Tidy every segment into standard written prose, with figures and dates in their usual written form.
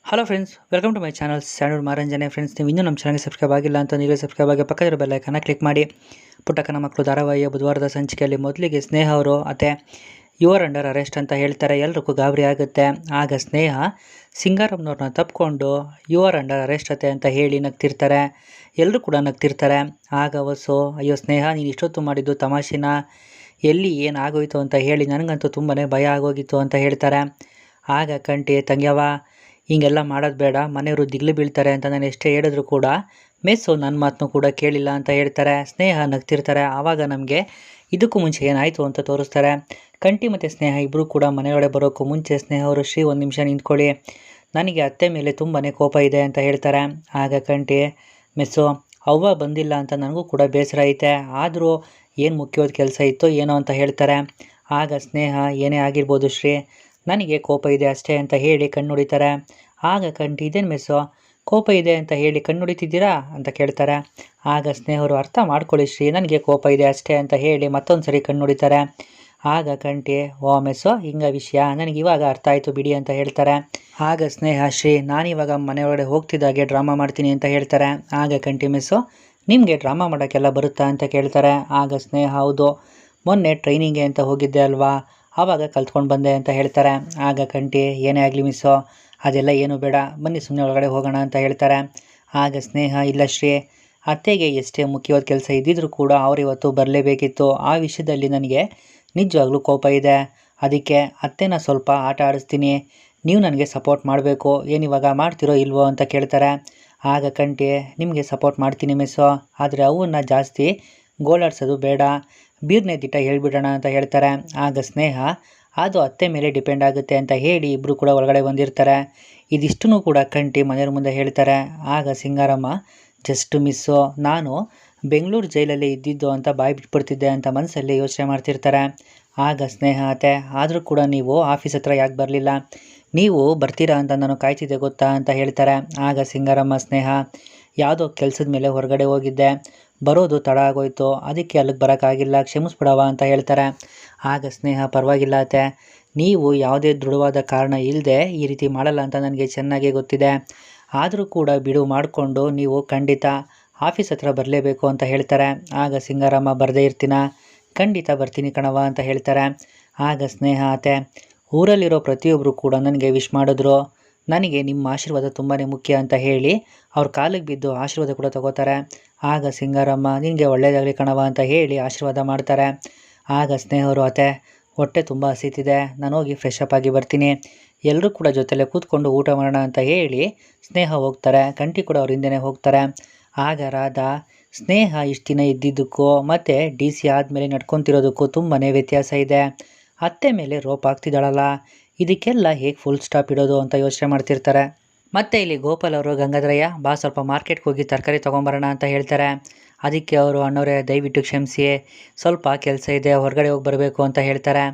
Hello friends, welcome to my channel Sandur ಮಾರಂಜನೆ. Friends, ನೀವು ಇನ್ನೂ ನಮ್ಮ ಚಾನಲ್ಗೆ ಸಬ್ಸ್ಕ್ರೈಬ್ ಆಗಿಲ್ಲ ಅಂತ ನೀವೇ ಸಬ್ಸ್ಕ್ರೈಬ್ ಆಗಿ ಪಕ್ಕದ ಬೆಲ್ ಐಕಾನ್ನ ಕ್ಲಿಕ್ ಮಾಡಿ. ಪುಟ್ಟಕ್ಕನ ಮಕ್ಕಳು ಧಾರಾವಾಹಿಯ ಬುಧವಾರದ ಸಂಚಿಕೆಯಲ್ಲಿ ಮೊದಲಿಗೆ ಸ್ನೇಹ ಅವರು ಅತ್ತೆ ಯುವರ್ ಅಂಡರ್ ಅರೆಸ್ಟ್ ಅಂತ ಹೇಳ್ತಾರೆ. ಎಲ್ರಿಗೂ ಗಾಬರಿ ಆಗುತ್ತೆ. ಆಗ ಸ್ನೇಹ ಸಿಂಗಾರಮ್ಮನವ್ರನ್ನ ತಪ್ಪಿಕೊಂಡು ಯುವರ್ ಅಂಡರ್ ಅರೆಸ್ಟ್ ಅತ್ತೆ ಅಂತ ಹೇಳಿ ನಗ್ತಿರ್ತಾರೆ. ಎಲ್ಲರೂ ಕೂಡ ನಗ್ತಿರ್ತಾರೆ. ಆಗ ವಸು, ಅಯ್ಯೋ ಸ್ನೇಹ, ನೀನು ಇಷ್ಟೊತ್ತು ಮಾಡಿದ್ದು ತಮಾಷೆನ, ಎಲ್ಲಿ ಏನಾಗೋಯ್ತು ಅಂತ ಹೇಳಿ ನನಗಂತೂ ತುಂಬಾ ಭಯ ಆಗೋಗಿತ್ತು ಅಂತ ಹೇಳ್ತಾರೆ. ಆಗ ಕಂಟಿ, ತಂಗ್ಯವ ಹಿಂಗೆಲ್ಲ ಮಾಡೋದು ಬೇಡ, ಮನೆಯವರು ದಿಗ್ಲು ಬೀಳ್ತಾರೆ ಅಂತ ನಾನು ಎಷ್ಟೇ ಹೇಳಿದ್ರು ಕೂಡ ಮೆಸ್ಸು ನನ್ನ ಮಾತನ್ನು ಕೂಡ ಕೇಳಿಲ್ಲ ಅಂತ ಹೇಳ್ತಾರೆ. ಸ್ನೇಹ ನಗ್ತಿರ್ತಾರೆ. ಆವಾಗ ನಮಗೆ ಇದಕ್ಕೂ ಮುಂಚೆ ಏನಾಯಿತು ಅಂತ ತೋರಿಸ್ತಾರೆ. ಕಂಟಿ ಮತ್ತು ಸ್ನೇಹ ಇಬ್ಬರು ಕೂಡ ಮನೆಯೊಳಗೆ ಬರೋಕ್ಕೂ ಮುಂಚೆ ಸ್ನೇಹ ಅವರು, ಶ್ರೀ ಒಂದು ನಿಮಿಷ ನಿಂತ್ಕೊಳ್ಳಿ, ನನಗೆ ಅತ್ತೆ ಮೇಲೆ ತುಂಬಾ ಕೋಪ ಇದೆ ಅಂತ ಹೇಳ್ತಾರೆ. ಆಗ ಕಂಟಿ, ಮೆಸ್ಸು, ಅವ್ವ ಬಂದಿಲ್ಲ ಅಂತ ನನಗೂ ಕೂಡ ಬೇಸರ ಐತೆ, ಆದರೂ ಏನು ಮುಖ್ಯವಾದ ಕೆಲಸ ಇತ್ತೋ ಏನೋ ಅಂತ ಹೇಳ್ತಾರೆ. ಆಗ ಸ್ನೇಹ, ಏನೇ ಆಗಿರ್ಬೋದು ಶ್ರೀ, ನನಗೆ ಕೋಪ ಇದೆ ಅಷ್ಟೇ ಅಂತ ಹೇಳಿ ಕಣ್ಣುಡಿತಾರೆ. ಆಗ ಕಂಟಿ, ಇದೇನು ಮೆಸ್ಸು, ಕೋಪ ಇದೆ ಅಂತ ಹೇಳಿ ಕಣ್ಣುಡಿತಿದ್ದೀರಾ ಅಂತ ಕೇಳ್ತಾರೆ. ಆಗ ಸ್ನೇಹರು, ಅರ್ಥ ಮಾಡ್ಕೊಳ್ಳಿ ಶ್ರೀ, ನನಗೆ ಕೋಪ ಇದೆ ಅಷ್ಟೇ ಅಂತ ಹೇಳಿ ಮತ್ತೊಂದು ಸರಿ ಕಣ್ಣುಡಿತಾರೆ. ಆಗ ಕಂಟಿ, ಓ ಮೆಸ್ಸು, ಹಿಂಗ ವಿಷಯ, ನನಗೆ ಇವಾಗ ಅರ್ಥ ಆಯಿತು ಬಿಡಿ ಅಂತ ಹೇಳ್ತಾರೆ. ಆಗ ಸ್ನೇಹ, ಶ್ರೀ, ನಾನಿವಾಗ ಮನೆಯೊಳಗಡೆ ಹೋಗ್ತಿದ್ದಾಗೆ ಡ್ರಾಮಾ ಮಾಡ್ತೀನಿ ಅಂತ ಹೇಳ್ತಾರೆ. ಆಗ ಕಂಟಿ, ಮೆಸ್ಸು, ನಿಮಗೆ ಡ್ರಾಮಾ ಮಾಡೋಕ್ಕೆಲ್ಲ ಬರುತ್ತಾ ಅಂತ ಕೇಳ್ತಾರೆ. ಆಗ ಸ್ನೇಹ, ಹೌದು, ಮೊನ್ನೆ ಟ್ರೈನಿಂಗ್ಗೆ ಅಂತ ಹೋಗಿದ್ದೆ ಅಲ್ವಾ, ಆವಾಗ ಕಲ್ತ್ಕೊಂಡು ಬಂದೆ ಅಂತ ಹೇಳ್ತಾರೆ. ಆಗ ಕಂಟಿ, ಏನೇ ಆಗಲಿ ಮಿಸ್ಸು, ಅದೆಲ್ಲ ಏನು ಬೇಡ, ಬನ್ನಿ ಸುಮ್ಮನೆ ಒಳಗಡೆ ಹೋಗೋಣ ಅಂತ ಹೇಳ್ತಾರೆ. ಆಗ ಸ್ನೇಹ, ಇಲ್ಲ ಶ್ರೀ, ಅತ್ತೆಗೆ ಎಷ್ಟೇ ಮುಖ್ಯವಾದ ಕೆಲಸ ಇದ್ದಿದ್ರೂ ಕೂಡ ಅವರಿವತ್ತು ಬರಲೇಬೇಕಿತ್ತು. ಆ ವಿಷಯದಲ್ಲಿ ನನಗೆ ನಿಜವಾಗ್ಲೂ ಕೋಪ ಇದೆ. ಅದಕ್ಕೆ ಅತ್ತೆನ ಸ್ವಲ್ಪ ಆಟ ಆಡಿಸ್ತೀನಿ, ನೀವು ನನಗೆ ಸಪೋರ್ಟ್ ಮಾಡಬೇಕು, ಏನಿವಾಗ ಮಾಡ್ತಿರೋ ಇಲ್ವೋ ಅಂತ ಕೇಳ್ತಾರೆ. ಆಗ ಕಂಟಿ, ನಿಮಗೆ ಸಪೋರ್ಟ್ ಮಾಡ್ತೀನಿ ಮಿಸ್ಸು, ಆದರೆ ಅವನ್ನ ಜಾಸ್ತಿ ಗೋಳಾಡ್ಸೋದು ಬೇಡ, ಬೀರ್ನೇ ದಿಟ್ಟ ಹೇಳ್ಬಿಡೋಣ ಅಂತ ಹೇಳ್ತಾರೆ. ಆಗ ಸ್ನೇಹ, ಅದು ಅತ್ತೆ ಮೇಲೆ ಡಿಪೆಂಡ್ ಆಗುತ್ತೆ ಅಂತ ಹೇಳಿ ಇಬ್ಬರು ಕೂಡ ಒಳಗಡೆ ಬಂದಿರ್ತಾರೆ. ಇದಿಷ್ಟೂ ಕೂಡ ಕಂಟಿ ಮನೆಯವ್ರ ಮುಂದೆ ಹೇಳ್ತಾರೆ. ಆಗ ಸಿಂಗಾರಮ್ಮ, ಜಸ್ಟ್ ಮಿಸ್ಸು, ನಾನು ಬೆಂಗಳೂರು ಜೈಲಲ್ಲಿ ಇದ್ದಿದ್ದು ಅಂತ ಬಾಯಿ ಬಿಟ್ಬಿಡ್ತಿದ್ದೆ ಅಂತ ಮನಸ್ಸಲ್ಲಿ ಯೋಚನೆ ಮಾಡ್ತಿರ್ತಾರೆ. ಆಗ ಸ್ನೇಹ, ಅತ್ತೆ ಆದರೂ ಕೂಡ ನೀವು ಆಫೀಸ್ ಹತ್ರ ಯಾಕೆ ಬರಲಿಲ್ಲ, ನೀವು ಬರ್ತೀರಾ ಅಂತ ನಾನು ಕಾಯ್ತಿದ್ದೆ ಗೊತ್ತಾ ಅಂತ ಹೇಳ್ತಾರೆ. ಆಗ ಸಿಂಗಾರಮ್ಮ, ಸ್ನೇಹ, ಯಾವುದೋ ಕೆಲಸದ ಮೇಲೆ ಹೊರಗಡೆ ಹೋಗಿದ್ದೆ, ಬರೋದು ತಡ ಆಗೋಯ್ತು, ಅದಕ್ಕೆ ಅಲ್ಲಿಗೆ ಬರೋಕ್ಕಾಗಿಲ್ಲ, ಕ್ಷಮಿಸ್ಬಿಡವ ಅಂತ ಹೇಳ್ತಾರೆ. ಆಗ ಸ್ನೇಹ, ಪರವಾಗಿಲ್ಲ ಅತ್ತೆ, ನೀವು ಯಾವುದೇ ದೃಢವಾದ ಕಾರಣ ಇಲ್ಲದೆ ಈ ರೀತಿ ಮಾಡಲ್ಲ ಅಂತ ನನಗೆ ಚೆನ್ನಾಗೇ ಗೊತ್ತಿದೆ, ಆದರೂ ಕೂಡ ಬಿಡುವು ಮಾಡಿಕೊಂಡು ನೀವು ಖಂಡಿತ ಆಫೀಸ್ ಹತ್ರ ಬರಲೇಬೇಕು ಅಂತ ಹೇಳ್ತಾರೆ. ಆಗ ಸಿಂಗಾರಮ್ಮ, ಬರದೇ ಇರ್ತೀನ, ಖಂಡಿತ ಬರ್ತೀನಿ ಕಣವ ಅಂತ ಹೇಳ್ತಾರೆ. ಆಗ ಸ್ನೇಹ, ಅತ್ತೆ ಊರಲ್ಲಿರೋ ಪ್ರತಿಯೊಬ್ಬರು ಕೂಡ ನನಗೆ ವಿಶ್ ಮಾಡಿದ್ರು, ನನಗೆ ನಿಮ್ಮ ಆಶೀರ್ವಾದ ತುಂಬಾ ಮುಖ್ಯ ಅಂತ ಹೇಳಿ ಅವ್ರ ಕಾಲಿಗೆ ಬಿದ್ದು ಆಶೀರ್ವಾದ ಕೂಡ ತಗೋತಾರೆ. ಆಗ ಸಿಂಗಾರಮ್ಮ, ನಿನಗೆ ಒಳ್ಳೆಯದಾಗಲಿ ಕಣವ ಅಂತ ಹೇಳಿ ಆಶೀರ್ವಾದ ಮಾಡ್ತಾರೆ. ಆಗ ಸ್ನೇಹರು, ಅತ್ತೆ ಹೊಟ್ಟೆ ತುಂಬ ಹಸಿತಿದೆ, ನಾನು ಹೋಗಿ ಫ್ರೆಶ್ ಅಪ್ ಆಗಿ ಬರ್ತೀನಿ, ಎಲ್ಲರೂ ಕೂಡ ಜೊತೆಲೆ ಕೂತ್ಕೊಂಡು ಊಟ ಮಾಡೋಣ ಅಂತ ಹೇಳಿ ಸ್ನೇಹ ಹೋಗ್ತಾರೆ. ಕಂಟಿ ಕೂಡ ಅವ್ರ ಹಿಂದೆನೇ ಹೋಗ್ತಾರೆ. ಆಗ ರಾಧಾ, ಸ್ನೇಹ ಇಷ್ಟು ದಿನ ಇದ್ದಿದ್ದಕ್ಕೂ ಮತ್ತು ಡಿ ಸಿ ಆದಮೇಲೆ ನಡ್ಕೊತಿರೋದಕ್ಕೂ ತುಂಬಾ ವ್ಯತ್ಯಾಸ ಇದೆ, ಅತ್ತೆ ಮೇಲೆ ರೋಪ್ ಆಗ್ತಿದ್ದಾಳಲ್ಲ, ಇದಕ್ಕೆಲ್ಲ ಹೇಗೆ ಫುಲ್ ಸ್ಟಾಪ್ ಇಡೋದು ಅಂತ ಯೋಚನೆ ಮಾಡ್ತಿರ್ತಾರೆ. ಮತ್ತು ಇಲ್ಲಿ ಗೋಪಾಲ್ ಅವರು, ಗಂಗಾಧರಯ್ಯ ಬಾ, ಸ್ವಲ್ಪ ಮಾರ್ಕೆಟ್ಗೆ ಹೋಗಿ ತರಕಾರಿ ತೊಗೊಂಬರೋಣ ಅಂತ ಹೇಳ್ತಾರೆ. ಅದಕ್ಕೆ ಅವರು, ಅಣ್ಣವರೇ ದಯವಿಟ್ಟು ಕ್ಷಮಿಸಿ, ಸ್ವಲ್ಪ ಕೆಲಸ ಇದೆ, ಹೊರಗಡೆ ಹೋಗಿ ಬರಬೇಕು ಅಂತ ಹೇಳ್ತಾರೆ.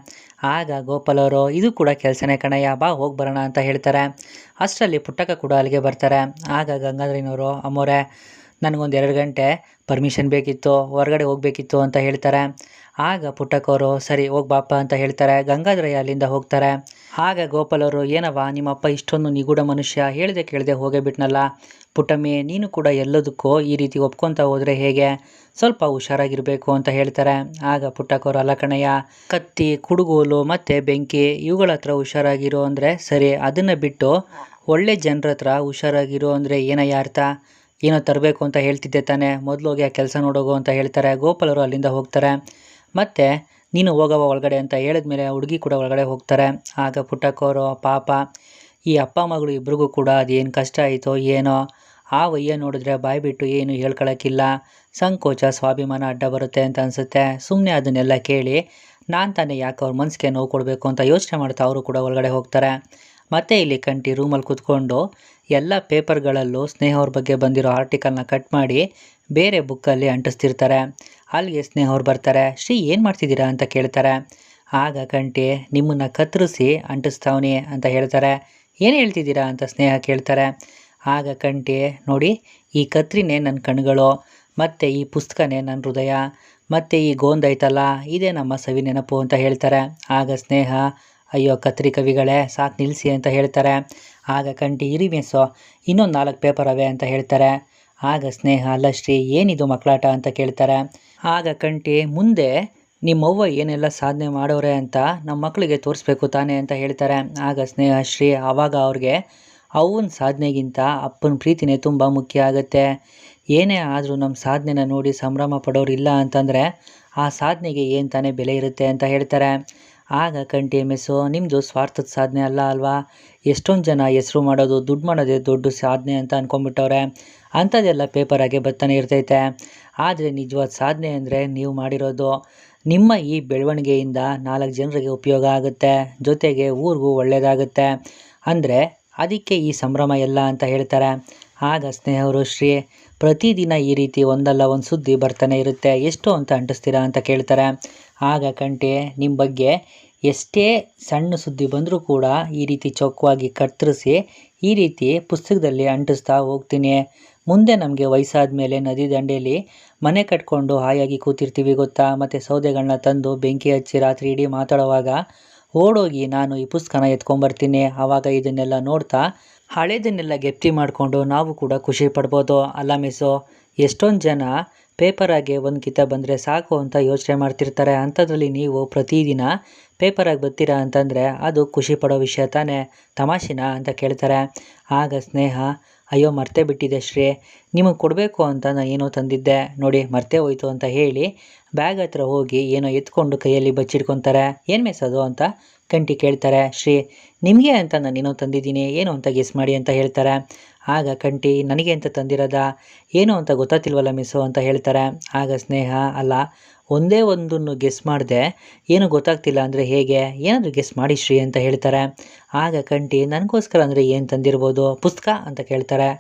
ಆಗ ಗೋಪಾಲ್ ಅವರು, ಇದು ಕೂಡ ಕೆಲಸನೇ ಕಣಯ್ಯ, ಬಾ ಹೋಗಿ ಬರೋಣ ಅಂತ ಹೇಳ್ತಾರೆ. ಅಷ್ಟರಲ್ಲಿ ಪುಟ್ಟಕ್ಕ ಕೂಡ ಅಲ್ಲಿಗೆ ಬರ್ತಾರೆ. ಆಗ ಗಂಗಾಧರನವರು, ಅಮ್ಮೋರೆ ನನಗೊಂದು 2 ಗಂಟೆ ಪರ್ಮಿಷನ್ ಬೇಕಿತ್ತು, ಹೊರಗಡೆ ಹೋಗಬೇಕಿತ್ತು ಅಂತ ಹೇಳ್ತಾರೆ. ಆಗ ಪುಟ್ಟಕ್ಕವರು, ಸರಿ ಹೋಗಿ ಬಾಪ ಅಂತ ಹೇಳ್ತಾರೆ. ಗಂಗಾಧರಯ್ಯ ಅಲ್ಲಿಂದ ಹೋಗ್ತಾರೆ. ಆಗ ಗೋಪಾಲ್ ಅವರು, ಏನವ್ವ ನಿಮ್ಮಪ್ಪ ಇಷ್ಟೊಂದು ನಿಗೂಢ ಮನುಷ್ಯ, ಹೇಳ್ದೆ ಕೇಳದೆ ಹೋಗೇ ಬಿಟ್ನಲ್ಲ, ಪುಟ್ಟಮ್ಮಿ ನೀನು ಕೂಡ ಎಲ್ಲದಕ್ಕೂ ಈ ರೀತಿ ಒಪ್ಕೊತ ಹೋದರೆ ಹೇಗೆ, ಸ್ವಲ್ಪ ಹುಷಾರಾಗಿರಬೇಕು ಅಂತ ಹೇಳ್ತಾರೆ. ಆಗ ಪುಟ್ಟಕ್ಕವರು, ಅಲ್ಲ ಕಣಯ್ಯ, ಕತ್ತಿ, ಕುಡುಗೋಲು ಮತ್ತು ಬೆಂಕಿ ಇವುಗಳ ಹತ್ರ ಹುಷಾರಾಗಿರೋ ಅಂದರೆ ಸರಿ, ಅದನ್ನು ಬಿಟ್ಟು ಒಳ್ಳೆ ಜನರ ಹತ್ರ ಹುಷಾರಾಗಿರೋ ಅಂದರೆ ಏನಯ್ಯ ಅರ್ಥ, ಏನೋ ತರಬೇಕು ಅಂತ ಹೇಳ್ತಿದ್ದೆ ತಾನೆ, ಮೊದಲು ಹೋಗಿ ಆ ಕೆಲಸ ನೋಡೋಗು ಅಂತ ಹೇಳ್ತಾರೆ. ಗೋಪಾಲ್ ಅವರು ಅಲ್ಲಿಂದ ಹೋಗ್ತಾರೆ. ಮತ್ತು ನೀನು ಹೋಗವ ಒಳಗಡೆ ಅಂತ ಹೇಳಿದ್ಮೇಲೆ ಹುಡುಗಿ ಕೂಡ ಒಳಗಡೆ ಹೋಗ್ತಾರೆ. ಆಗ ಪುಟ್ಟಕ್ಕವರು, ಪಾಪ ಈ ಅಪ್ಪ ಮಗಳು ಇಬ್ರಿಗೂ ಕೂಡ ಅದೇನು ಕಷ್ಟ ಆಯಿತೋ ಏನೋ, ಆ ವಯ್ಯ ನೋಡಿದ್ರೆ ಬಾಯಿ ಬಿಟ್ಟು ಏನು ಹೇಳ್ಕೊಳಕ್ಕಿಲ್ಲ, ಸಂಕೋಚ ಸ್ವಾಭಿಮಾನ ಅಡ್ಡ ಬರುತ್ತೆ ಅಂತ ಅನಿಸುತ್ತೆ, ಸುಮ್ಮನೆ ಅದನ್ನೆಲ್ಲ ಕೇಳಿ ನಾನು ತಾನೇ ಯಾಕೆ ಅವ್ರ ಮನಸ್ಸಿಗೆ ನೋವು ಕೊಡಬೇಕು ಅಂತ ಯೋಚನೆ ಮಾಡ್ತಾ ಅವರು ಕೂಡ ಒಳಗಡೆ ಹೋಗ್ತಾರೆ. ಮತ್ತು ಇಲ್ಲಿ ಕಂಟಿ ರೂಮಲ್ಲಿ ಕೂತ್ಕೊಂಡು ಎಲ್ಲ ಪೇಪರ್ಗಳಲ್ಲೂ ಸ್ನೇಹ ಅವ್ರ ಬಗ್ಗೆ ಬಂದಿರೋ ಆರ್ಟಿಕಲ್ನ ಕಟ್ ಮಾಡಿ ಬೇರೆ ಬುಕ್ಕಲ್ಲಿ ಅಂಟಿಸ್ತಿರ್ತಾರೆ. ಅಲ್ಲಿಗೆ ಸ್ನೇಹ ಅವ್ರು ಬರ್ತಾರೆ. ಶ್ರೀ, ಏನು ಮಾಡ್ತಿದ್ದೀರಾ ಅಂತ ಕೇಳ್ತಾರೆ. ಆಗ ಕಂಟಿ, ನಿಮ್ಮನ್ನು ಕತ್ತರಿಸಿ ಅಂಟಿಸ್ತಾವನಿ ಅಂತ ಹೇಳ್ತಾರೆ. ಏನು ಹೇಳ್ತಿದ್ದೀರಾ ಅಂತ ಸ್ನೇಹ ಕೇಳ್ತಾರೆ. ಆಗ ಕಂಟಿ, ನೋಡಿ ಈ ಕತ್ರಿನೇ ನನ್ನ ಕಣ್ಗಳು, ಮತ್ತು ಈ ಪುಸ್ತಕನೇ ನನ್ನ ಹೃದಯ, ಮತ್ತು ಈ ಗೋಂದ್ ಐತಲ್ಲ ಇದೇ ನಮ್ಮ ಸವಿ ನೆನಪು ಅಂತ ಹೇಳ್ತಾರೆ. ಆಗ ಸ್ನೇಹ, ಅಯ್ಯೋ ಕತ್ರಿ ಕವಿಗಳೇ ಸಾಕು ನಿಲ್ಲಿಸಿ ಅಂತ ಹೇಳ್ತಾರೆ. ಆಗ ಕಂಟಿ ಇರಿ ಮಿಸ್ಸು, ಇನ್ನೊಂದು 4 ಪೇಪರ್ ಅವೆ ಅಂತ ಹೇಳ್ತಾರೆ. ಆಗ ಸ್ನೇಹ ಅಲ್ಲ ಶ್ರೀ, ಏನಿದು ಮಕ್ಕಳಾಟ ಅಂತ ಕೇಳ್ತಾರೆ. ಆಗ ಕಂಟಿ ಮುಂದೆ ನಿಮ್ಮವ್ವ ಏನೆಲ್ಲ ಸಾಧನೆ ಮಾಡೋರೆ ಅಂತ ನಮ್ಮ ಮಕ್ಕಳಿಗೆ ತೋರಿಸ್ಬೇಕು ತಾನೇ ಅಂತ ಹೇಳ್ತಾರೆ. ಆಗ ಸ್ನೇಹ ಶ್ರೀ, ಆವಾಗ ಅವ್ರಿಗೆ ಅವ್ವನ ಸಾಧನೆಗಿಂತ ಅಪ್ಪನ ಪ್ರೀತಿನೇ ತುಂಬ ಮುಖ್ಯ ಆಗುತ್ತೆ. ಏನೇ ಆದರೂ ನಮ್ಮ ಸಾಧನೆನ ನೋಡಿ ಸಂಭ್ರಮ ಪಡೋರಿಲ್ಲ ಅಂತಂದರೆ ಆ ಸಾಧನೆಗೆ ಏನು ತಾನೇ ಬೆಲೆ ಇರುತ್ತೆ ಅಂತ ಹೇಳ್ತಾರೆ. ಆಗ ಕಂಟಿ ಮಿಸ್ಸು, ನಿಮ್ಮದು ಸ್ವಾರ್ಥದ ಸಾಧನೆ ಅಲ್ಲ ಅಲ್ವಾ, ಎಷ್ಟೊಂದು ಜನ ಹೆಸರು ಮಾಡೋದು, ದುಡ್ಡು ಮಾಡೋದೇ ದೊಡ್ಡ ಸಾಧನೆ ಅಂತ ಅಂದ್ಕೊಂಡ್ಬಿಟ್ಟವ್ರೆ. ಅಂಥದ್ದೆಲ್ಲ ಪೇಪರಾಗೆ ಬರ್ತಾನೆ ಇರ್ತೈತೆ. ಆದರೆ ನಿಜವಾದ ಸಾಧನೆ ಅಂದರೆ ನೀವು ಮಾಡಿರೋದು. ನಿಮ್ಮ ಈ ಬೆಳವಣಿಗೆಯಿಂದ 4 ಜನರಿಗೆ ಉಪಯೋಗ ಆಗುತ್ತೆ, ಜೊತೆಗೆ ಊರಿಗೂ ಒಳ್ಳೆಯದಾಗುತ್ತೆ. ಅಂದರೆ ಅದಕ್ಕೆ ಈ ಸಂಭ್ರಮ ಎಲ್ಲ ಅಂತ ಹೇಳ್ತಾರೆ. ಆಗ ಸ್ನೇಹವರು ಶ್ರೀ, ಪ್ರತಿದಿನ ಈ ರೀತಿ ಒಂದಲ್ಲ ಒಂದು ಸುದ್ದಿ ಬರ್ತಾನೆ ಇರುತ್ತೆ, ಎಷ್ಟು ಅಂತ ಅಂಟಿಸ್ತೀರಾ ಅಂತ ಕೇಳ್ತಾರೆ. ಆಗ ಕಂಟಿ, ನಿಮ್ಮ ಬಗ್ಗೆ ಎಷ್ಟೇ ಸಣ್ಣ ಸುದ್ದಿ ಬಂದರೂ ಕೂಡ ಈ ರೀತಿ ಚೊಕ್ಕವಾಗಿ ಕತ್ತರಿಸಿ ಈ ರೀತಿ ಪುಸ್ತಕದಲ್ಲಿ ಅಂಟಿಸ್ತಾ ಹೋಗ್ತೀನಿ. ಮುಂದೆ ನಮಗೆ ವಯಸ್ಸಾದ ಮೇಲೆ ನದಿ ದಂಡೆಯಲ್ಲಿ ಮನೆ ಕಟ್ಕೊಂಡು ಹಾಯಾಗಿ ಕೂತಿರ್ತೀವಿ ಗೊತ್ತಾ, ಮತ್ತು ಸೌದೆಗಳನ್ನ ತಂದು ಬೆಂಕಿ ಹಚ್ಚಿ ರಾತ್ರಿ ಇಡೀ ಮಾತಾಡುವಾಗ ಓಡೋಗಿ ನಾನು ಈ ಪುಸ್ತಕನ ಎತ್ಕೊಂಬರ್ತೀನಿ. ಆವಾಗ ಇದನ್ನೆಲ್ಲ ನೋಡ್ತಾ ಹಳೇದನ್ನೆಲ್ಲ ಗೆಪ್ತಿ ಮಾಡಿಕೊಂಡು ನಾವು ಕೂಡ ಖುಷಿ ಪಡ್ಬೋದು ಅಲ್ಲ ಮಿಸ್ಸು. ಎಷ್ಟೊಂದು ಜನ ಪೇಪರಾಗೆ ಒಂದು ಕಿತ ಬಂದರೆ ಸಾಕು ಅಂತ ಯೋಚನೆ ಮಾಡ್ತಿರ್ತಾರೆ. ಅಂಥದ್ರಲ್ಲಿ ನೀವು ಪ್ರತಿದಿನ ಪೇಪರಾಗಿ ಬರ್ತೀರಾ ಅಂತಂದರೆ ಅದು ಖುಷಿ ಪಡೋ ವಿಷಯ ತಾನೇ, ತಮಾಷೆನಾ ಅಂತ ಕೇಳ್ತಾರೆ. ಆಗ ಸ್ನೇಹ, ಅಯ್ಯೋ ಮರ್ತೇ ಬಿಟ್ಟಿದ್ದೆ ಶ್ರೀ, ನಿಮಗೆ ಕೊಡಬೇಕು ಅಂತ ನಾನು ಏನೋ ತಂದಿದ್ದೆ ನೋಡಿ, ಮರ್ತೇ ಹೋಯ್ತು ಅಂತ ಹೇಳಿ ಬ್ಯಾಗ್ ಹತ್ರ ಹೋಗಿ ಏನೋ ಎತ್ಕೊಂಡು ಕೈಯಲ್ಲಿ ಬಚ್ಚಿಡ್ಕೊತಾರೆ. ಏನು ಮಿಸ್ ಅದು ಅಂತ ಕಂಟಿ ಕೇಳ್ತಾರೆ. ಶ್ರೀ, ನಿಮಗೆ ಅಂತ ನಾನು ಏನೋ ತಂದಿದ್ದೀನಿ, ಏನು ಅಂತ ಗೆಸ್ ಮಾಡಿ ಅಂತ ಹೇಳ್ತಾರೆ. ಆಗ ಕಂಟಿ, ನನಗೆ ಅಂತ ತಂದಿರೋದ, ಏನು ಅಂತ ಗೊತ್ತಾಗ್ತಿಲ್ವಲ್ಲ ಮಿಸ್ಸು ಅಂತ ಹೇಳ್ತಾರೆ. ಆಗ ಸ್ನೇಹ, ಅಲ್ಲ ಒಂದೇ ಒಂದನ್ನು ಗೆಸ್ ಮಾಡಿದೆ, ಏನು ಗೊತ್ತಾಗ್ತಿಲ್ಲ ಅಂದರೆ ಹೇಗೆ, ಏನಾದರೂ ಗೆಸ್ ಮಾಡಿ ಶ್ರೀ ಅಂತ ಹೇಳ್ತಾರೆ. ಆಗ ಕಂಟಿ, ನನಗೋಸ್ಕರ ಅಂದರೆ ಏನು ತಂದಿರ್ಬೋದು, ಪುಸ್ತಕ ಅಂತ ಕೇಳ್ತಾರೆ.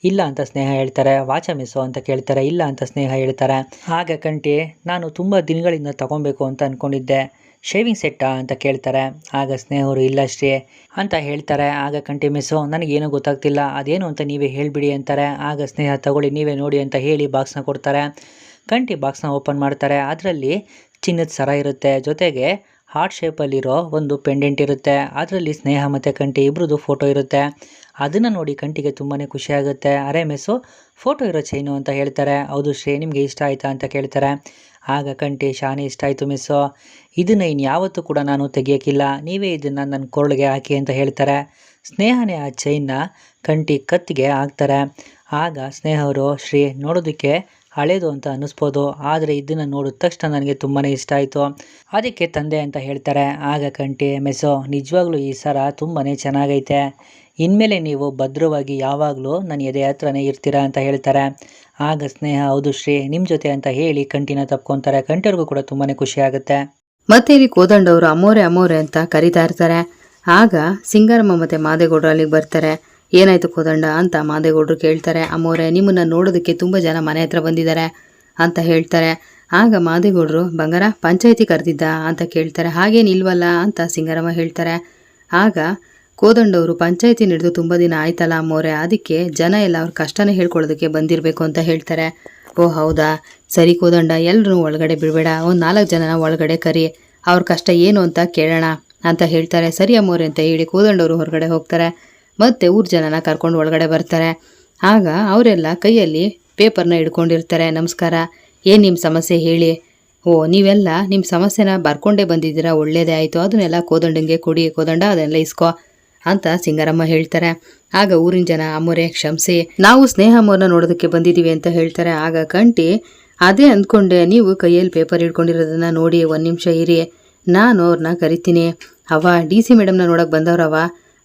ಇಲ್ಲ ಅಂತ ಸ್ನೇಹ ಹೇಳ್ತಾರೆ. ವಾಚ ಮಿಸ್ಸು ಅಂತ ಕೇಳ್ತಾರೆ. ಇಲ್ಲ ಅಂತ ಸ್ನೇಹ ಹೇಳ್ತಾರೆ. ಆಗ ಕಂಟಿ, ನಾನು ತುಂಬ ದಿನಗಳಿಂದ ತಗೊಬೇಕು ಅಂತ ಅಂದ್ಕೊಂಡಿದ್ದೆ, ಶೇವಿಂಗ್ ಸೆಟ್ಟಾ ಅಂತ ಕೇಳ್ತಾರೆ. ಆಗ ಸ್ನೇಹವರು ಇಲ್ಲ ಶ್ರೀ ಅಂತ ಹೇಳ್ತಾರೆ. ಆಗ ಕಂಟಿ ಮಿಸ್ಸು, ನನಗೇನು ಗೊತ್ತಾಗ್ತಿಲ್ಲ, ಅದೇನು ಅಂತ ನೀವೇ ಹೇಳಿಬಿಡಿ ಅಂತಾರೆ. ಆಗ ಸ್ನೇಹ, ತಗೊಳ್ಳಿ ನೀವೇ ನೋಡಿ ಅಂತ ಹೇಳಿ ಬಾಕ್ಸ್ನ ಕೊಡ್ತಾರೆ. ಕಂಟಿ ಬಾಕ್ಸ್ನ ಓಪನ್ ಮಾಡ್ತಾರೆ. ಅದರಲ್ಲಿ ಚಿನ್ನದ ಸರ ಇರುತ್ತೆ, ಜೊತೆಗೆ ಹಾರ್ಟ್ ಶೇಪಲ್ಲಿರೋ ಒಂದು ಪೆಂಡೆಂಟ್ ಇರುತ್ತೆ. ಅದರಲ್ಲಿ ಸ್ನೇಹ ಮತ್ತು ಕಂಟಿ ಇಬ್ರದ್ದು ಫೋಟೋ ಇರುತ್ತೆ. ಅದನ್ನು ನೋಡಿ ಕಂಟಿಗೆ ತುಂಬಾ ಖುಷಿ ಆಗುತ್ತೆ. ಅರೆ ಮಿಸ್ಸು, ಫೋಟೋ ಇರೋ ಚೈನು ಅಂತ ಹೇಳ್ತಾರೆ. ಹೌದು ಶ್ರೀ, ನಿಮಗೆ ಇಷ್ಟ ಆಯಿತಾ ಅಂತ ಕೇಳ್ತಾರೆ. ಆಗ ಕಂಟಿ, ಶಾನೆ ಇಷ್ಟ ಆಯಿತು ಮಿಸ್ಸು, ಇದನ್ನು ಇನ್ಯಾವತ್ತೂ ಕೂಡ ನಾನು ತೆಗಿಯೋಕ್ಕಿಲ್ಲ, ನೀವೇ ಇದನ್ನು ನನ್ನ ಕೊರಳಿಗೆ ಹಾಕಿ ಅಂತ ಹೇಳ್ತಾರೆ. ಸ್ನೇಹನೇ ಆ ಚೈನ್ನ ಕಂಟಿ ಕತ್ತಿಗೆ ಹಾಕ್ತಾರೆ. ಆಗ ಸ್ನೇಹವರು, ಶ್ರೀ ನೋಡೋದಕ್ಕೆ ಹಳೇದು ಅಂತ ಅನ್ನಿಸ್ಬೋದು, ಆದರೆ ಇದನ್ನು ನೋಡಿದ ತಕ್ಷಣ ನನಗೆ ತುಂಬಾ ಇಷ್ಟ ಆಯಿತು, ಅದಕ್ಕೆ ತಂದೆ ಅಂತ ಹೇಳ್ತಾರೆ. ಆಗ ಕಂಟಿ, ಮಿಸ್ಸು ನಿಜವಾಗ್ಲೂ ಈ ಸರ ತುಂಬಾ ಚೆನ್ನಾಗೈತೆ, ಇನ್ಮೇಲೆ ನೀವು ಭದ್ರವಾಗಿ ಯಾವಾಗಲೂ ನನ್ನ ಎದೆ ಹತ್ರನೇ ಇರ್ತೀರಾ ಅಂತ ಹೇಳ್ತಾರೆ. ಆಗ ಸ್ನೇಹ, ಹೌದು ಶ್ರೀ ನಿಮ್ಮ ಜೊತೆ ಅಂತ ಹೇಳಿ ಕಂಟಿನ ತಪ್ಕೊತಾರೆ. ಕಂಟಿಯವ್ರಿಗೂ ಕೂಡ ತುಂಬಾ ಖುಷಿ ಆಗುತ್ತೆ. ಮತ್ತೆ ಇಲ್ಲಿ ಕೋದಂಡವರು ಅಮೋರೆ ಅಮೋರೆ ಅಂತ ಕರಿತಾ ಇರ್ತಾರೆ. ಆಗ ಸಿಂಗಾರಮ್ಮ ಮತ್ತೆ ಮಾದೇಗೌಡರು ಅಲ್ಲಿಗೆ ಬರ್ತಾರೆ. ಏನಾಯ್ತು ಕೋದಂಡ ಅಂತ ಮಾದೇಗೌಡರು ಕೇಳ್ತಾರೆ. ಅಮೋರೆ, ನಿಮ್ಮನ್ನ ನೋಡೋದಕ್ಕೆ ತುಂಬ ಜನ ಮನೆ ಹತ್ರ ಬಂದಿದ್ದಾರೆ ಅಂತ ಹೇಳ್ತಾರೆ. ಆಗ ಮಾದೇಗೌಡರು, ಬಂಗಾರ ಪಂಚಾಯಿತಿ ಕರೆದಿದ್ದ ಅಂತ ಕೇಳ್ತಾರೆ. ಹಾಗೇನಿಲ್ವಲ್ಲ ಅಂತ ಸಿಂಗಾರಮ್ಮ ಹೇಳ್ತಾರೆ. ಆಗ ಕೋದಂಡವರು, ಪಂಚಾಯಿತಿ ನಡೆದು ತುಂಬ ದಿನ ಆಯ್ತಲ್ಲ ಅಮ್ಮೋರೆ, ಅದಕ್ಕೆ ಜನ ಎಲ್ಲ ಅವ್ರ ಕಷ್ಟನೇ ಹೇಳ್ಕೊಳ್ಳೋದಕ್ಕೆ ಬಂದಿರಬೇಕು ಅಂತ ಹೇಳ್ತಾರೆ. ಓ ಹೌದಾ, ಸರಿ ಕೋದಂಡ, ಎಲ್ಲರೂ ಒಳಗಡೆ ಬಿಡಬೇಡ, ಒಂದು 4 ಜನನ ಒಳಗಡೆ ಕರಿ, ಅವ್ರ ಕಷ್ಟ ಏನು ಅಂತ ಕೇಳೋಣ ಅಂತ ಹೇಳ್ತಾರೆ. ಸರಿ ಅಮ್ಮೋರೆ ಅಂತ ಹೇಳಿ ಕೋದಂಡವರು ಹೊರಗಡೆ ಹೋಗ್ತಾರೆ. ಮತ್ತೆ ಊರ ಜನನ ಕರ್ಕೊಂಡು ಒಳಗಡೆ ಬರ್ತಾರೆ. ಆಗ ಅವರೆಲ್ಲ ಕೈಯಲ್ಲಿ ಪೇಪರ್ನ ಹಿಡ್ಕೊಂಡಿರ್ತಾರೆ. ನಮಸ್ಕಾರ, ಏನು ನಿಮ್ಮ ಸಮಸ್ಯೆ ಹೇಳಿ. ಓ ನೀವೆಲ್ಲ ನಿಮ್ಮ ಸಮಸ್ಯೆನ ಬರ್ಕೊಂಡೇ ಬಂದಿದ್ದೀರಾ, ಒಳ್ಳೇದೇ ಆಯಿತು, ಅದನ್ನೆಲ್ಲ ಕೋದಂಡಂಗೆ ಕೊಡಿ ಕೋದಂಡ, ಅದನ್ನೆಲ್ಲ ಇಸ್ಕೋ ಅಂತ ಸಿಂಗಾರಮ್ಮ ಹೇಳ್ತಾರೆ. ಆಗ ಊರಿನ ಜನ, ಅಮ್ಮೋರೆ ಕ್ಷಮಿಸಿ, ನಾವು ಸ್ನೇಹ ಅಮ್ಮವ್ರನ್ನ ನೋಡೋದಕ್ಕೆ ಬಂದಿದ್ದೀವಿ ಅಂತ ಹೇಳ್ತಾರೆ. ಆಗ ಕಂಟಿ, ಅದೇ ಅಂದ್ಕೊಂಡೆ, ನೀವು ಕೈಯಲ್ಲಿ ಪೇಪರ್ ಹಿಡ್ಕೊಂಡಿರೋದನ್ನ ನೋಡಿ 1 ನಿಮಿಷ ಇರಿ, ನಾನು ಅವ್ರನ್ನ ಕರಿತೀನಿ, ಅವ DC ಮೇಡಮ್ನ ನೋಡೋಕೆ ಬಂದವ್ರವ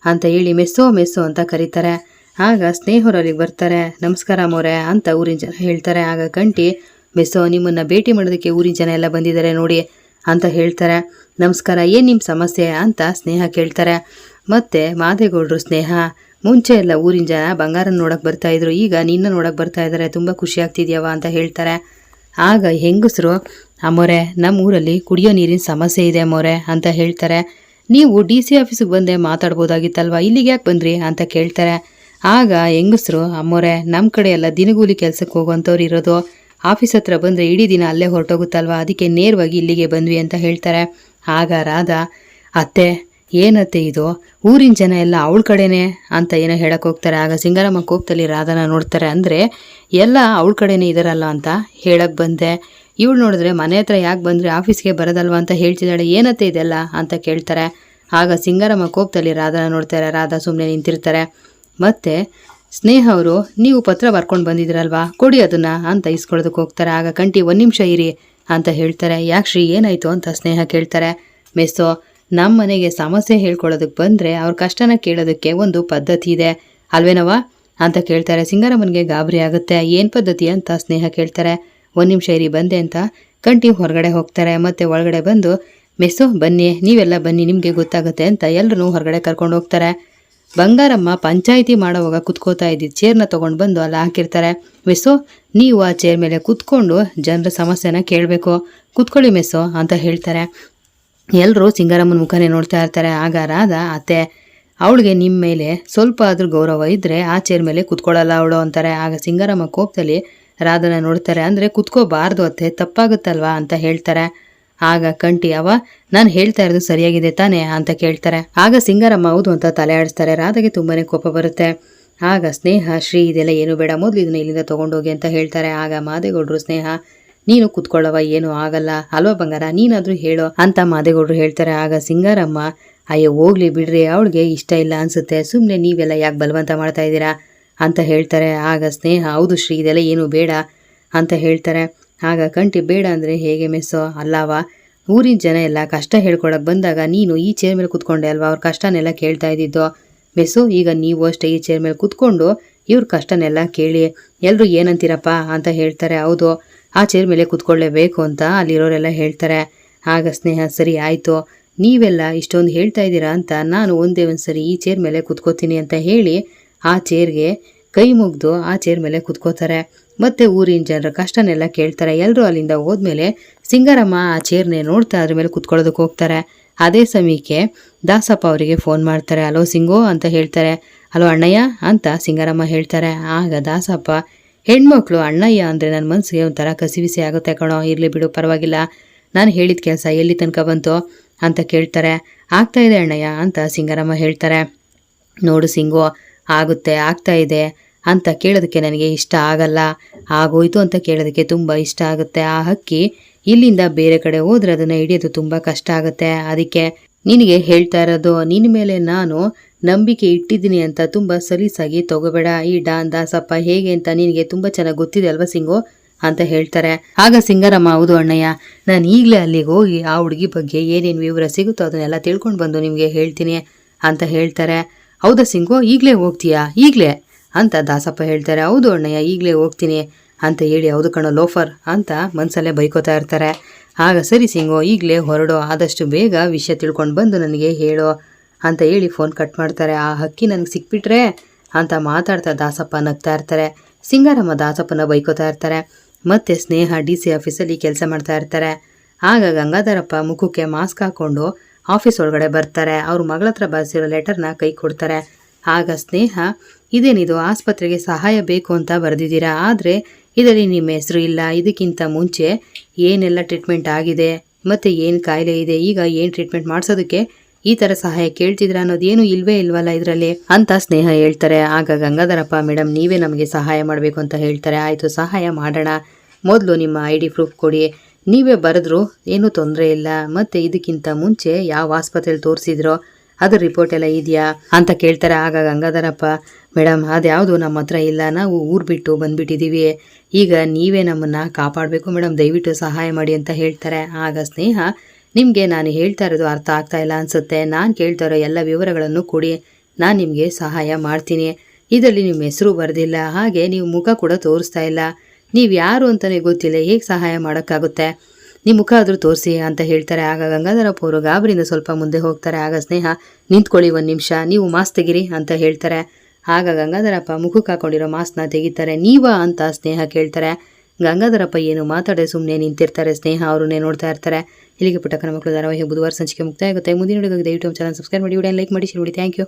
ಅಂತ ಹೇಳಿ ಮೆಸ್ಸೋ ಮೆಸ್ಸೋ ಅಂತ ಕರೀತಾರೆ. ಆಗ ಸ್ನೇಹರು ಅಲ್ಲಿಗೆ ಬರ್ತಾರೆ. ನಮಸ್ಕಾರ ಅಮ್ಮೋರೆ ಅಂತ ಊರಿನ ಜನ ಹೇಳ್ತಾರೆ. ಆಗ ಕಂಟಿ, ಮೆಸ್ಸೋ ನಿಮ್ಮನ್ನು ಭೇಟಿ ಮಾಡೋದಕ್ಕೆ ಊರಿನ ಜನ ಎಲ್ಲ ಬಂದಿದ್ದಾರೆ ನೋಡಿ ಅಂತ ಹೇಳ್ತಾರೆ. ನಮಸ್ಕಾರ, ಏನು ನಿಮ್ಮ ಸಮಸ್ಯೆ ಅಂತ ಸ್ನೇಹ ಕೇಳ್ತಾರೆ. ಮತ್ತು ಮಾದೇಗೌಡರು, ಸ್ನೇಹ ಮುಂಚೆ ಎಲ್ಲ ಊರಿನ ಜನ ಬಂಗಾರನ ನೋಡೋಕೆ ಬರ್ತಾಯಿದ್ರು, ಈಗ ನಿನ್ನ ನೋಡೋಕೆ ಬರ್ತಾ ಇದ್ದಾರೆ, ತುಂಬ ಖುಷಿ ಆಗ್ತಿದ್ಯವ ಅಂತ ಹೇಳ್ತಾರೆ. ಆಗ ಹೆಂಗಸರು, ಅಮ್ಮೋರೆ ನಮ್ಮ ಊರಲ್ಲಿ ಕುಡಿಯೋ ನೀರಿನ ಸಮಸ್ಯೆ ಇದೆ ಅಮ್ಮೋರೆ ಅಂತ ಹೇಳ್ತಾರೆ. ನೀವು DC ಆಫೀಸಿಗೆ ಬಂದೆ ಮಾತಾಡ್ಬೋದಾಗಿತ್ತಲ್ವ, ಇಲ್ಲಿಗೆ ಯಾಕೆ ಬಂದ್ರಿ ಅಂತ ಕೇಳ್ತಾರೆ. ಆಗ ಹೆಂಗಸರು, ಅಮ್ಮೋರೆ ನಮ್ಮ ಕಡೆ ಎಲ್ಲ ದಿನಗೂಲಿ ಕೆಲಸಕ್ಕೆ ಹೋಗುವಂಥವ್ರು ಇರೋದು, ಆಫೀಸ್ ಹತ್ರ ಬಂದರೆ ಇಡೀ ದಿನ ಅಲ್ಲೇ ಹೊರಟೋಗುತ್ತಲ್ವ, ಅದಕ್ಕೆ ನೇರವಾಗಿ ಇಲ್ಲಿಗೆ ಬಂದ್ವಿ ಅಂತ ಹೇಳ್ತಾರೆ. ಆಗ ರಾಧಾ, ಅತ್ತೆ ಏನತ್ತೆ ಇದು, ಊರಿನ ಜನ ಎಲ್ಲ ಅವಳ ಕಡೆನೇ ಅಂತ ಏನೋ ಹೇಳಕ್ಕೆ ಹೋಗ್ತಾರೆ. ಆಗ ಸಿಂಗಾರಮ್ಮ ಕೋಪದಲ್ಲಿ ರಾಧಾನ ನೋಡ್ತಾರೆ. ಅಂದರೆ ಎಲ್ಲ ಅವಳ ಕಡೆನೇ ಇದಾರಲ್ಲ ಅಂತ ಹೇಳಕ್ಕೆ ಬಂದೆ. ಇವಳು ನೋಡಿದ್ರೆ ಮನೆ ಹತ್ರ ಯಾಕೆ ಬಂದರೆ ಆಫೀಸ್ಗೆ ಬರೋದಲ್ವ ಅಂತ ಹೇಳ್ತಿದ್ದಾಳೆ, ಏನತ್ತೆ ಇದೆಲ್ಲ ಅಂತ ಕೇಳ್ತಾರೆ. ಆಗ ಸಿಂಗಾರಮ್ಮ ಕೋಪದಲ್ಲಿ ರಾಧಾನ ನೋಡ್ತಾರೆ. ರಾಧಾ ಸುಮ್ಮನೆ ನಿಂತಿರ್ತಾರೆ. ಮತ್ತು ಸ್ನೇಹ ಅವರು, ನೀವು ಪತ್ರ ಬರ್ಕೊಂಡು ಬಂದಿದ್ದೀರಲ್ವಾ, ಕೊಡಿ ಅದನ್ನು ಅಂತ ಇಸ್ಕೊಳ್ಳೋದಕ್ಕೆ ಹೋಗ್ತಾರೆ. ಆಗ ಕಂಟಿ 1 ನಿಮಿಷ ಇರಿ ಅಂತ ಹೇಳ್ತಾರೆ. ಯಾಕೆ ಶ್ರೀ ಏನಾಯಿತು ಅಂತ ಸ್ನೇಹ ಕೇಳ್ತಾರೆ. ಮೆಸ್ಸೋ, ನಮ್ಮ ಮನೆಗೆ ಸಮಸ್ಯೆ ಹೇಳ್ಕೊಳ್ಳೋದಕ್ಕೆ ಬಂದರೆ ಅವ್ರ ಕಷ್ಟನ ಕೇಳೋದಕ್ಕೆ ಒಂದು ಪದ್ಧತಿ ಇದೆ ಅಲ್ವೇನವ ಅಂತ ಕೇಳ್ತಾರೆ. ಸಿಂಗಾರಮ್ಮನಿಗೆ ಗಾಬರಿ ಆಗುತ್ತೆ. ಏನು ಪದ್ಧತಿ ಅಂತ ಸ್ನೇಹ ಕೇಳ್ತಾರೆ. 1 ನಿಮಿಷ ಇರಿ ಬಂದೆ ಅಂತ ಕಂಟಿ ಹೊರಗಡೆ ಹೋಗ್ತಾರೆ. ಮತ್ತು ಒಳಗಡೆ ಬಂದು, ಮೆಸ್ಸೋ ಬನ್ನಿ, ನೀವೆಲ್ಲ ಬನ್ನಿ, ನಿಮಗೆ ಗೊತ್ತಾಗುತ್ತೆ ಅಂತ ಎಲ್ಲರೂ ಹೊರಗಡೆ ಕರ್ಕೊಂಡು ಹೋಗ್ತಾರೆ. ಬಂಗಾರಮ್ಮ ಪಂಚಾಯಿತಿ ಮಾಡೋವಾಗ ಕುತ್ಕೋತಾ ಇದ್ದಿದ್ದು ಚೇರ್ನ ತೊಗೊಂಡು ಬಂದು ಅಲ್ಲಿ ಹಾಕಿರ್ತಾರೆ. ಮೆಸ್ಸೋ, ನೀವು ಆ ಚೇರ್ ಮೇಲೆ ಕುತ್ಕೊಂಡು ಜನರ ಸಮಸ್ಯೆನ ಕೇಳಬೇಕು, ಕುತ್ಕೊಳ್ಳಿ ಮೆಸ್ಸೋ ಅಂತ ಹೇಳ್ತಾರೆ. ಎಲ್ಲರೂ ಸಿಂಗಾರಮ್ಮನ ಮುಖನೇ ನೋಡ್ತಾ ಇರ್ತಾರೆ. ಆಗ ರಾಧಾ, ಅತ್ತೆ, ಅವಳಿಗೆ ನಿಮ್ಮ ಮೇಲೆ ಸ್ವಲ್ಪ ಆದ್ರೂ ಗೌರವ ಇದ್ದರೆ ಆ ಚೇರ್ ಮೇಲೆ ಕುತ್ಕೊಳ್ಳಲ್ಲ ಅವಳು ಅಂತಾರೆ. ಆಗ ಸಿಂಗಾರಮ್ಮ ಕೋಪದಲ್ಲಿ ರಾಧನ ನೋಡ್ತಾರೆ. ಅಂದರೆ ಕುತ್ಕೋಬಾರ್ದು ಅತ್ತೆ, ತಪ್ಪಾಗುತ್ತಲ್ವಾ ಅಂತ ಹೇಳ್ತಾರೆ. ಆಗ ಕಂಟಿ, ನಾನು ಹೇಳ್ತಾ ಇರೋದು ಸರಿಯಾಗಿದೆ ತಾನೇ ಅಂತ ಕೇಳ್ತಾರೆ. ಆಗ ಸಿಂಗಾರಮ್ಮ ಹೌದು ಅಂತ ತಲೆ ಆಡಿಸ್ತಾರೆ. ರಾಧಾಗೆ ತುಂಬಾನೇ ಕೋಪ ಬರುತ್ತೆ. ಆಗ ಸ್ನೇಹ, ಶ್ರೀ ಇದೆಲ್ಲ ಏನು ಬೇಡ, ಮೊದಲು ಇದನ್ನ ಇಲ್ಲಿಂದ ತೊಗೊಂಡೋಗಿ ಅಂತ ಹೇಳ್ತಾರೆ. ಆಗ ಮಾದೇಗೌಡರು, ಸ್ನೇಹ ನೀನು ಕುತ್ಕೊಳ್ಳವ, ಏನೂ ಆಗಲ್ಲ ಅಲ್ವಾ ಬಂಗಾರ, ನೀನಾದರೂ ಹೇಳೋ ಅಂತ ಮಾದೇಗೌಡರು ಹೇಳ್ತಾರೆ. ಆಗ ಸಿಂಗಾರಮ್ಮ, ಅಯ್ಯೋ ಹೋಗ್ಲಿ ಬಿಡ್ರಿ, ಅವಳಿಗೆ ಇಷ್ಟ ಇಲ್ಲ ಅನ್ಸುತ್ತೆ, ಸುಮ್ಮನೆ ನೀವೆಲ್ಲ ಯಾಕೆ ಬಲವಂತ ಮಾಡ್ತಾ ಇದ್ದೀರಾ ಅಂತ ಹೇಳ್ತಾರೆ. ಆಗ ಸ್ನೇಹ, ಹೌದು ಶ್ರೀ ಇದೆಲ್ಲ ಏನು ಬೇಡ ಅಂತ ಹೇಳ್ತಾರೆ. ಆಗ ಕಂಟಿ, ಬೇಡ ಅಂದರೆ ಹೇಗೆ ಮೆಸ್ಸೋ, ಅಲ್ಲವ ಊರಿನ ಜನ ಎಲ್ಲ ಕಷ್ಟ ಹೇಳ್ಕೊಳಕ್ಕೆ ಬಂದಾಗ ನೀನು ಈ ಚೇರ್ ಮೇಲೆ ಕುತ್ಕೊಂಡೆ ಅಲ್ವಾ, ಅವ್ರ ಕಷ್ಟನೆಲ್ಲ ಕೇಳ್ತಾ ಇದ್ದಿದ್ದು ಮೆಸ್ಸೋ, ಈಗ ನೀವು ಅಷ್ಟೇ ಈ ಚೇರ್ ಮೇಲೆ ಕುತ್ಕೊಂಡು ಇವ್ರ ಕಷ್ಟನೆಲ್ಲ ಕೇಳಿ, ಎಲ್ಲರೂ ಏನಂತೀರಪ್ಪ ಅಂತ ಹೇಳ್ತಾರೆ. ಹೌದು, ಆ ಚೇರ್ ಮೇಲೆ ಕುತ್ಕೊಳ್ಳೇಬೇಕು ಅಂತ ಅಲ್ಲಿರೋರೆಲ್ಲ ಹೇಳ್ತಾರೆ. ಆಗ ಸ್ನೇಹ, ಸರಿ ಆಯಿತು, ನೀವೆಲ್ಲ ಇಷ್ಟೊಂದು ಹೇಳ್ತಾ ಇದ್ದೀರಾ ಅಂತ ನಾನು ಒಂದೇ ಒಂದು ಸರಿ ಈ ಚೇರ್ ಮೇಲೆ ಕುತ್ಕೋತೀನಿ ಅಂತ ಹೇಳಿ ಆ ಚೇರ್ಗೆ ಕೈ ಮುಗಿದು ಆ ಚೇರ್ ಮೇಲೆ ಕುತ್ಕೋತಾರೆ. ಮತ್ತು ಊರಿನ ಜನರ ಕಷ್ಟನೆಲ್ಲ ಕೇಳ್ತಾರೆ. ಎಲ್ಲರೂ ಅಲ್ಲಿಂದ ಹೋದ್ಮೇಲೆ ಸಿಂಗಾರಮ್ಮ ಆ ಚೇರ್ನೇ ನೋಡ್ತಾ ಅದ್ರ ಮೇಲೆ ಕುತ್ಕೊಳ್ಳೋದಕ್ಕೆ ಹೋಗ್ತಾರೆ. ಅದೇ ಸಮಯಕ್ಕೆ ದಾಸಪ್ಪ ಅವರಿಗೆ ಫೋನ್ ಮಾಡ್ತಾರೆ. ಹಲೋ ಸಿಂಗೋ ಅಂತ ಹೇಳ್ತಾರೆ. ಹಲೋ ಅಣ್ಣಯ್ಯ ಅಂತ ಸಿಂಗಾರಮ್ಮ ಹೇಳ್ತಾರೆ. ಆಗ ದಾಸಪ್ಪ, ಹೆಣ್ಮಕ್ಳು ಅಣ್ಣಯ್ಯ ಅಂದರೆ ನನ್ನ ಮನಸ್ಸಿಗೆ ಒಂಥರ ಕಸಿವಿಸಿ ಆಗುತ್ತೆ ಕಣೋ, ಇರಲಿ ಬಿಡು ಪರವಾಗಿಲ್ಲ, ನಾನು ಹೇಳಿದ ಕೆಲಸ ಎಲ್ಲಿ ತನಕ ಬಂತು ಅಂತ ಕೇಳ್ತಾರೆ. ಆಗ್ತಾ ಇದೆ ಅಣ್ಣಯ್ಯ ಅಂತ ಸಿಂಗಾರಮ್ಮ ಹೇಳ್ತಾರೆ. ನೋಡು ಸಿಂಗೋ, ಆಗುತ್ತೆ, ಆಗ್ತಾ ಇದೆ ಅಂತ ಕೇಳೋದಕ್ಕೆ ನನಗೆ ಇಷ್ಟ ಆಗಲ್ಲ, ಆಗೋಯ್ತು ಅಂತ ಕೇಳೋದಕ್ಕೆ ತುಂಬ ಇಷ್ಟ ಆಗುತ್ತೆ. ಆ ಹಕ್ಕಿ ಇಲ್ಲಿಂದ ಬೇರೆ ಕಡೆ ಹೋದ್ರೆ ಅದನ್ನು ಹಿಡಿಯೋದು ತುಂಬ ಕಷ್ಟ ಆಗುತ್ತೆ. ಅದಕ್ಕೆ ನಿನಗೆ ಹೇಳ್ತಾ ಇರೋದು, ನಿನ್ನ ಮೇಲೆ ನಾನು ನಂಬಿಕೆ ಇಟ್ಟಿದ್ದೀನಿ ಅಂತ ತುಂಬ ಸಲೀಸಾಗಿ ತಗೋಬೇಡ. ಈ ಡಾನ್ ದಾಸಪ್ಪ ಹೇಗೆ ಅಂತ ನಿನಗೆ ತುಂಬ ಚೆನ್ನಾಗಿ ಗೊತ್ತಿದೆ ಅಲ್ವಾ ಸಿಂಗೋ ಅಂತ ಹೇಳ್ತಾರೆ. ಆಗ ಸಿಂಗಾರಮ್ಮ, ಹೌದು ಅಣ್ಣಯ್ಯ, ನಾನು ಈಗಲೇ ಅಲ್ಲಿಗೆ ಹೋಗಿ ಆ ಹುಡುಗಿ ಬಗ್ಗೆ ಏನೇನು ವಿವರ ಸಿಗುತ್ತೋ ಅದನ್ನೆಲ್ಲ ತಿಳ್ಕೊಂಡು ಬಂದು ನಿಮಗೆ ಹೇಳ್ತೀನಿ ಅಂತ ಹೇಳ್ತಾರೆ. ಹೌದಾ ಸಿಂಗೋ, ಈಗಲೇ ಹೋಗ್ತೀಯಾ, ಈಗಲೇ ಅಂತ ದಾಸಪ್ಪ ಹೇಳ್ತಾರೆ. ಹೌದು ಅಣ್ಣಯ್ಯ, ಈಗಲೇ ಹೋಗ್ತೀನಿ ಅಂತ ಹೇಳಿ, ಹೌದು ಕಣೋ ಲೋಫರ್ ಅಂತ ಮನಸಲ್ಲೇ ಬೈಕೋತಾ ಇರ್ತಾರೆ. ಆಗ ಸರಿ ಸಿಂಗೋ, ಈಗಲೇ ಹೊರಡೋ, ಆದಷ್ಟು ಬೇಗ ವಿಷಯ ತಿಳ್ಕೊಂಡು ಬಂದು ನನಗೆ ಹೇಳೋ ಅಂತ ಹೇಳಿ ಫೋನ್ ಕಟ್ ಮಾಡ್ತಾರೆ. ಆ ಹಕ್ಕಿ ನನಗೆ ಸಿಕ್ಬಿಟ್ರೆ ಅಂತ ಮಾತಾಡ್ತಾ ದಾಸಪ್ಪ ನಗ್ತಾ ಇರ್ತಾರೆ. ಸಿಂಗಾರಮ್ಮ ದಾಸಪ್ಪನ ಬೈಕೋತಾ ಇರ್ತಾರೆ. ಮತ್ತು ಸ್ನೇಹ DC ಆಫೀಸಲ್ಲಿ ಕೆಲಸ ಮಾಡ್ತಾ ಇರ್ತಾರೆ. ಆಗ ಗಂಗಾಧರಪ್ಪ ಮುಖಕ್ಕೆ ಮಾಸ್ಕ್ ಹಾಕ್ಕೊಂಡು ಆಫೀಸ್ ಒಳಗಡೆ ಬರ್ತಾರೆ. ಅವ್ರ ಮಗಳ ಹತ್ರ ಬರೆಸಿರೋ ಲೆಟರ್ನ ಕೈ ಕೊಡ್ತಾರೆ. ಆಗ ಸ್ನೇಹ, ಇದೇನಿದು, ಆಸ್ಪತ್ರೆಗೆ ಸಹಾಯ ಬೇಕು ಅಂತ ಬರೆದಿದ್ದೀರಾ, ಆದರೆ ಇದರಲ್ಲಿ ನಿಮ್ಮ ಹೆಸರು ಇಲ್ಲ, ಇದಕ್ಕಿಂತ ಮುಂಚೆ ಏನೆಲ್ಲ ಟ್ರೀಟ್ಮೆಂಟ್ ಆಗಿದೆ ಮತ್ತು ಏನು ಕಾಯಿಲೆ ಇದೆ, ಈಗ ಏನು ಟ್ರೀಟ್ಮೆಂಟ್ ಮಾಡಿಸೋದಕ್ಕೆ ಈ ಥರ ಸಹಾಯ ಕೇಳ್ತಿದ್ರ ಅನ್ನೋದೇನು ಇಲ್ವೇ ಇಲ್ವಲ್ಲ ಇದರಲ್ಲಿ ಅಂತ ಸ್ನೇಹ ಹೇಳ್ತಾರೆ. ಆಗ ಗಂಗಾಧರಪ್ಪ, ಮೇಡಮ್ ನೀವೇ ನಮಗೆ ಸಹಾಯ ಮಾಡಬೇಕು ಅಂತ ಹೇಳ್ತಾರೆ. ಆಯಿತು, ಸಹಾಯ ಮಾಡೋಣ, ಮೊದಲು ನಿಮ್ಮ ID ಪ್ರೂಫ್ ಕೊಡಿ, ನೀವೇ ಬರೆದ್ರು ಏನೂ ತೊಂದರೆ ಇಲ್ಲ, ಮತ್ತು ಇದಕ್ಕಿಂತ ಮುಂಚೆ ಯಾವ ಆಸ್ಪತ್ರೆಯಲ್ಲಿ ತೋರಿಸಿದ್ರೋ ಅದ್ರ ರಿಪೋರ್ಟ್ ಎಲ್ಲ ಇದೆಯಾ ಅಂತ ಕೇಳ್ತಾರೆ. ಆಗ ಗಂಗಾಧರಪ್ಪ, ಮೇಡಮ್ ಅದ್ಯಾವುದು ನಮ್ಮ ಹತ್ರ ಇಲ್ಲ, ನಾವು ಊರು ಬಿಟ್ಟು ಬಂದುಬಿಟ್ಟಿದ್ದೀವಿ, ಈಗ ನೀವೇ ನಮ್ಮನ್ನು ಕಾಪಾಡಬೇಕು ಮೇಡಮ್, ದಯವಿಟ್ಟು ಸಹಾಯ ಮಾಡಿ ಅಂತ ಹೇಳ್ತಾರೆ. ಆಗ ಸ್ನೇಹ, ನಿಮಗೆ ನಾನು ಹೇಳ್ತಾ ಇರೋದು ಅರ್ಥ ಆಗ್ತಾ ಇಲ್ಲ ಅನಿಸುತ್ತೆ, ನಾನು ಕೇಳ್ತಾ ಇರೋ ಎಲ್ಲ ವಿವರಗಳನ್ನು ಕೊಡಿ, ನಾನು ನಿಮಗೆ ಸಹಾಯ ಮಾಡ್ತೀನಿ. ಇದರಲ್ಲಿ ನಿಮ್ಮ ಹೆಸರು ಬರೆದಿಲ್ಲ, ಹಾಗೆ ನೀವು ಮುಖ ಕೂಡ ತೋರಿಸ್ತಾ ಇಲ್ಲ, ನೀವು ಯಾರು ಅಂತಲೇ ಗೊತ್ತಿಲ್ಲ, ಹೇಗೆ ಸಹಾಯ ಮಾಡೋಕ್ಕಾಗುತ್ತೆ, ನಿಮ್ಮ ಮುಖ ಆದರೂ ತೋರಿಸಿ ಅಂತ ಹೇಳ್ತಾರೆ. ಆಗ ಗಂಗಾಧರಪ್ಪ ಅವರು ಗಾಬರಿಯಿಂದ ಸ್ವಲ್ಪ ಮುಂದೆ ಹೋಗ್ತಾರೆ. ಆಗ ಸ್ನೇಹ, ನಿಂತ್ಕೊಳ್ಳಿ 1 ನಿಮಿಷ, ನೀವು ಮಾಸ್ಕ್ ತೆಗಿರಿ ಅಂತ ಹೇಳ್ತಾರೆ. ಆಗ ಗಂಗಾಧರಪ್ಪ ಮುಖಕ್ಕೆ ಹಾಕೊಂಡಿರೋ ಮಾಸ್ಕ್ನ ತೆಗಿತಾರೆ. ನೀವಾ ಅಂತ ಸ್ನೇಹ ಕೇಳ್ತಾರೆ. ಗಂಗಾಧರಪ್ಪ ಏನು ಮಾತಾಡದೆ ಸುಮ್ಮನೆ ನಿಂತಿರ್ತಾರೆ. ಸ್ನೇಹ ಅವ್ರನ್ನೇ ನೋಡ್ತಾ ಇರ್ತಾರೆ. ಇಲ್ಲಿಗೆ ಪುಟ್ಟಕ್ಕನ ಮಕ್ಕಳು ಧಾರಾವಾಹಿ ಬುಧವಾರ ಸಂಚಿಕೆ ಮುಕ್ತಾಯ ಆಗುತ್ತೆ. ಮುಂದಿನ ವಿಡಿಯೋಗೆ ದಯವಿಟ್ಟು ಚಾನಲ್ ಸಬ್ಸ್ಕ್ರೈಬ್ ಮಾಡಿ, ವಿಡಿಯೋ ಲೈಕ್ ಮಾಡಿ, ಶೇರ್ ಮಾಡಿ. Thank you.